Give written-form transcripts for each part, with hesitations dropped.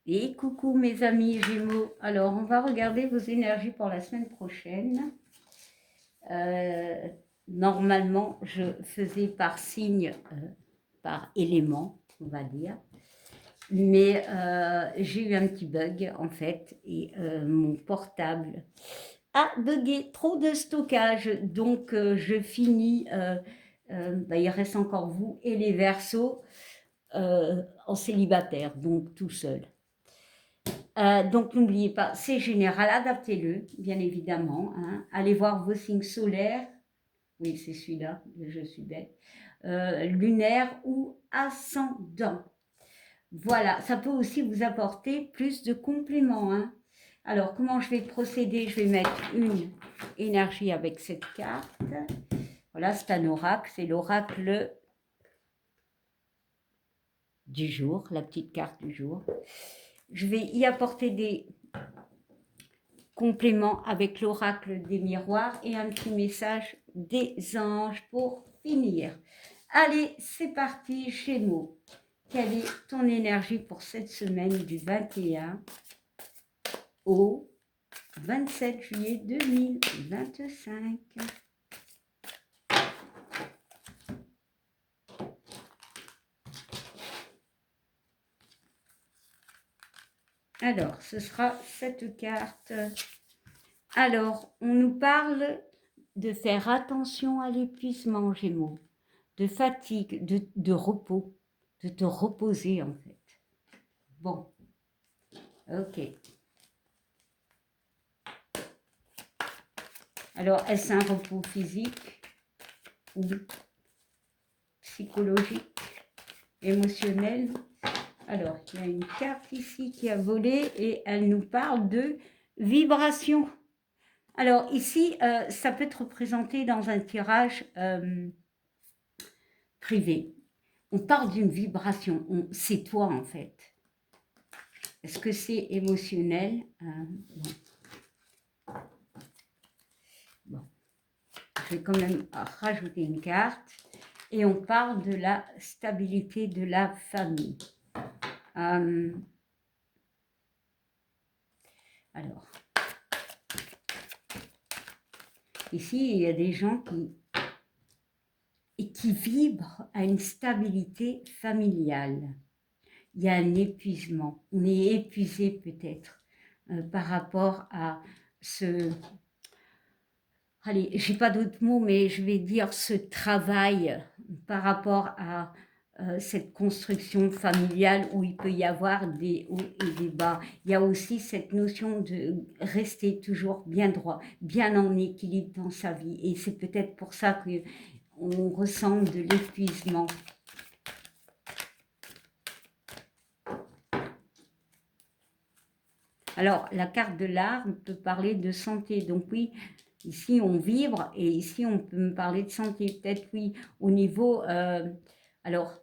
Et coucou mes amis Gémeaux. Alors, on va regarder vos énergies pour la semaine prochaine. Normalement, je faisais par signe, par élément, on va dire. Mais j'ai eu un petit bug en fait et mon portable a bugué, trop de stockage. Donc, je finis, il reste encore vous et les Verseaux en célibataire, donc tout seul. Donc n'oubliez pas, c'est général, adaptez-le, bien évidemment. Hein. Allez voir vos signes solaires, oui c'est celui-là, je suis bête, lunaire ou ascendant. Voilà, ça peut aussi vous apporter plus de compléments. Hein. Alors comment je vais procéder? Je vais mettre une énergie avec cette carte. Voilà, c'est un oracle, c'est l'oracle du jour, la petite carte du jour. Je vais y apporter des complément avec l'oracle des miroirs et un petit message des anges pour finir. Allez, c'est parti, Gémeaux. Quelle est ton énergie pour cette semaine du 21 au 27 juillet 2025? Alors, ce sera cette carte. Alors, on nous parle de faire attention à l'épuisement, Gémeaux, de fatigue, de repos, de te reposer en fait. Bon, ok. Alors, est-ce un repos physique ou psychologique, émotionnel? Alors, il y a une carte ici qui a volé et elle nous parle de vibration. Alors, ici, ça peut être représenté dans un tirage privé. On parle d'une vibration, c'est toi en fait. Est-ce que c'est émotionnel? Bon. Je vais quand même rajouter une carte. Et on parle de la stabilité de la famille. Alors, ici, il y a des gens qui vibrent à une stabilité familiale. Il y a un épuisement. On est épuisé peut-être par rapport à ce... Allez, je n'ai pas d'autres mots, mais je vais dire ce travail par rapport à cette construction familiale où il peut y avoir des hauts et des bas. Il y a aussi cette notion de rester toujours bien droit, bien en équilibre dans sa vie. Et c'est peut-être pour ça qu'on ressent de l'épuisement. Alors, la carte de l'arbre peut parler de santé. Donc oui, ici on vibre et ici on peut me parler de santé. Peut-être oui, au niveau... alors,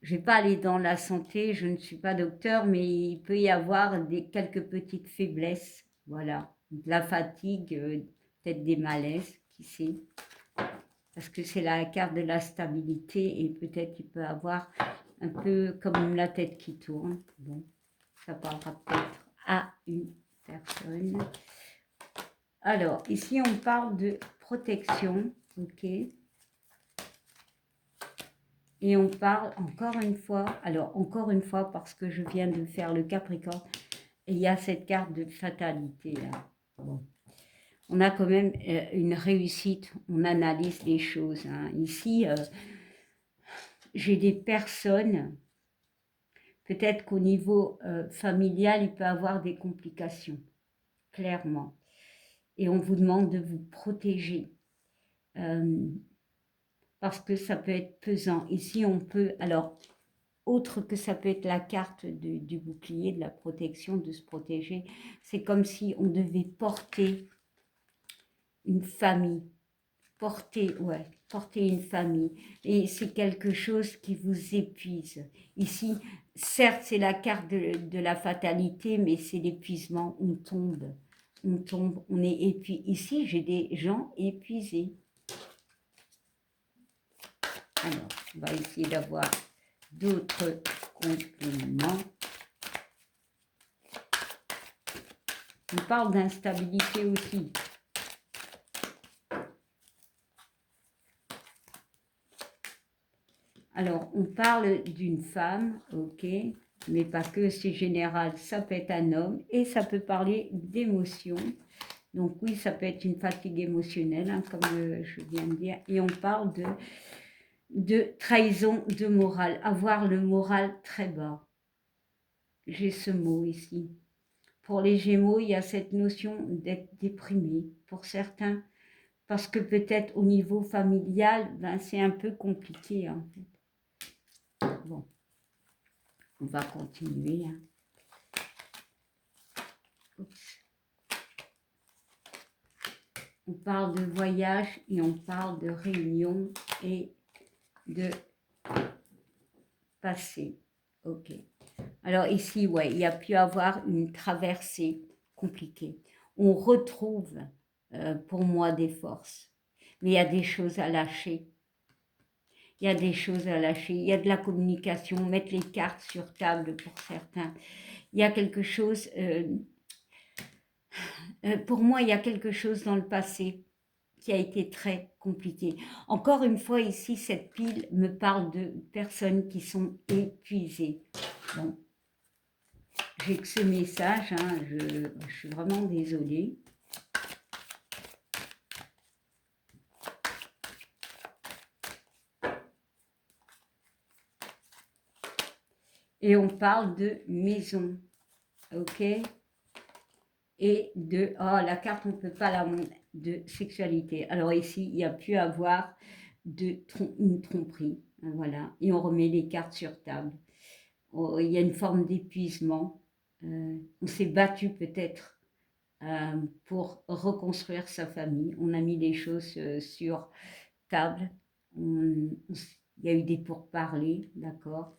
je ne vais pas aller dans la santé, je ne suis pas docteur, mais il peut y avoir quelques petites faiblesses. Voilà, de la fatigue, peut-être des malaises, qui sait. Parce que c'est la carte de la stabilité et peut-être il peut avoir un peu comme la tête qui tourne. Bon, ça parlera peut-être à une personne. Alors, ici, on parle de protection, ok? Et on parle encore une fois, alors encore une fois, parce que je viens de faire le Capricorne, et il y a cette carte de fatalité, là. Bon. On a quand même une réussite, on analyse les choses. Hein. Ici, j'ai des personnes, peut-être qu'au niveau familial, il peut y avoir des complications, clairement. Et on vous demande de vous protéger. Parce que ça peut être pesant. Ici, on peut, alors, autre que ça peut être la carte du bouclier, de la protection, de se protéger, c'est comme si on devait porter une famille, porter une famille. Et c'est quelque chose qui vous épuise. Ici, certes, c'est la carte de la fatalité, mais c'est l'épuisement, on tombe, on est épuisé. Ici, j'ai des gens épuisés. Alors, on va essayer d'avoir d'autres compléments. On parle d'instabilité aussi. Alors, on parle d'une femme, ok, mais pas que, c'est général, ça peut être un homme, et ça peut parler d'émotions. Donc oui, ça peut être une fatigue émotionnelle, hein, comme je viens de dire, et on parle de trahison de morale, avoir le moral très bas. J'ai ce mot ici. Pour les Gémeaux, il y a cette notion d'être déprimé, pour certains, parce que peut-être au niveau familial, ben, c'est un peu compliqué en fait. Bon, on va continuer. Hein. On parle de voyage et on parle de réunion et de passé. Ok. Alors ici, ouais, il y a pu avoir une traversée compliquée. On retrouve pour moi des forces, mais il y a des choses à lâcher. Il y a des choses à lâcher. Il y a de la communication, mettre les cartes sur table pour certains. Il y a quelque chose, pour moi, il y a quelque chose dans le passé qui a été très compliqué. Encore une fois, ici, cette pile me parle de personnes qui sont épuisées. Bon, j'ai que ce message, hein, je suis vraiment désolée. Et on parle de maison, ok? Et de, oh, la carte, on ne peut pas la montrer, de sexualité. Alors ici, il y a pu avoir une tromperie, voilà. Et on remet les cartes sur table. Oh, il y a une forme d'épuisement. On s'est battu peut-être pour reconstruire sa famille. On a mis les choses sur table. Il y a eu des pourparlers, d'accord.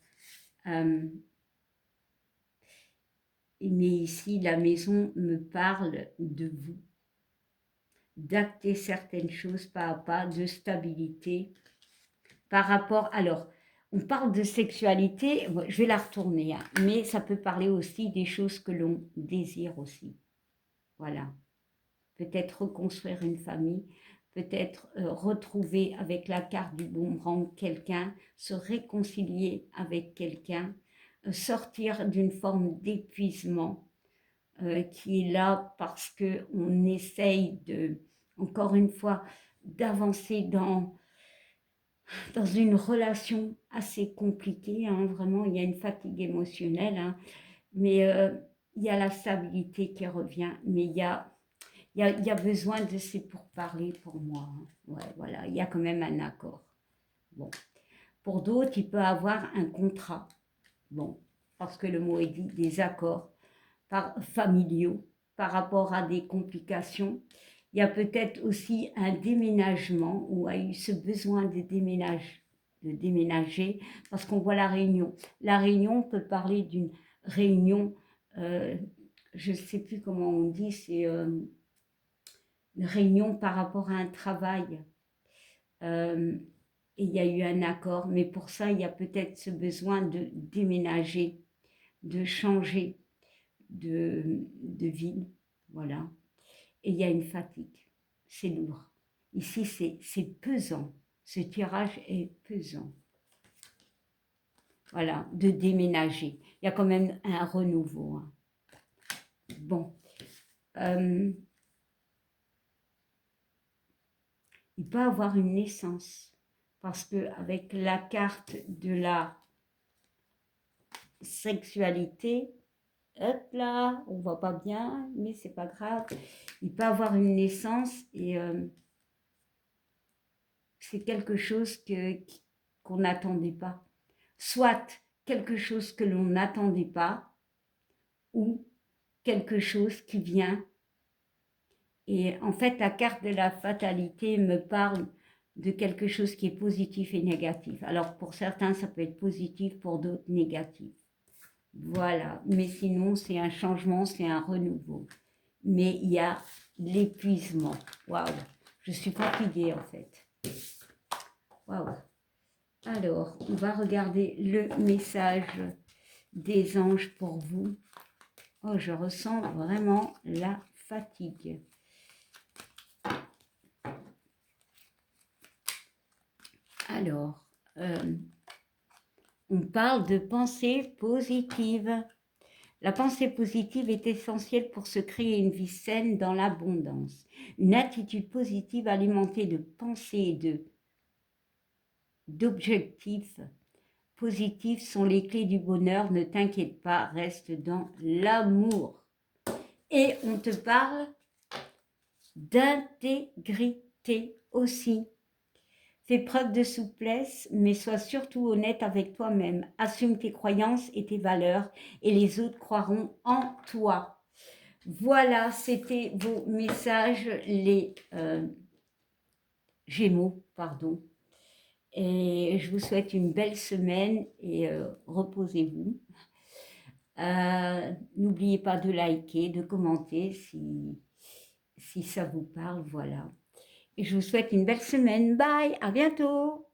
Mais ici, la maison me parle de vous, d'acter certaines choses pas à pas, de stabilité par rapport. Alors, on parle de sexualité, je vais la retourner, hein, mais ça peut parler aussi des choses que l'on désire aussi. Voilà. Peut-être reconstruire une famille, peut-être retrouver avec la carte du boomerang quelqu'un, se réconcilier avec quelqu'un, sortir d'une forme d'épuisement qui est là parce qu'on essaye de, encore une fois, d'avancer dans une relation assez compliquée. Hein, vraiment, il y a une fatigue émotionnelle, hein, mais il y a la stabilité qui revient, mais il y a besoin de ces pourparlers pour moi. Hein. Ouais, voilà, il y a quand même un accord. Bon. Pour d'autres, il peut avoir un contrat. Bon, parce que le mot est dit, des accords familiaux par rapport à des complications. Il y a peut-être aussi un déménagement ou a eu ce besoin de déménager parce qu'on voit la réunion. La réunion peut parler d'une réunion, je ne sais plus comment on dit, c'est une réunion par rapport à un travail. Et il y a eu un accord, mais pour ça, il y a peut-être ce besoin de déménager, de changer de ville, voilà. Et il y a une fatigue, c'est lourd. Ici, c'est pesant, ce tirage est pesant. Voilà, de déménager. Il y a quand même un renouveau. Hein. Bon. Il peut avoir une naissance, parce qu'avec la carte de la sexualité, hop là, on voit pas bien, mais c'est pas grave. Il peut avoir une naissance et c'est quelque chose qu'on n'attendait pas. Soit quelque chose que l'on n'attendait pas, ou quelque chose qui vient. Et en fait, la carte de la fatalité me parle de quelque chose qui est positif et négatif. Alors pour certains, ça peut être positif, pour d'autres, négatif. Voilà, mais sinon, c'est un changement, c'est un renouveau. Mais il y a l'épuisement. Waouh, je suis fatiguée en fait. Waouh. Alors, on va regarder le message des anges pour vous. Oh, je ressens vraiment la fatigue. Alors, on parle de pensée positive. La pensée positive est essentielle pour se créer une vie saine dans l'abondance. Une attitude positive alimentée de pensées et d'objectifs positifs sont les clés du bonheur. Ne t'inquiète pas, reste dans l'amour. Et on te parle d'intégrité aussi. Fais preuve de souplesse, mais sois surtout honnête avec toi-même. Assume tes croyances et tes valeurs et les autres croiront en toi. Voilà, c'était vos messages, les Gémeaux, pardon. Et je vous souhaite une belle semaine et reposez-vous. N'oubliez pas de liker, de commenter si ça vous parle, voilà. Et je vous souhaite une belle semaine. Bye, à bientôt.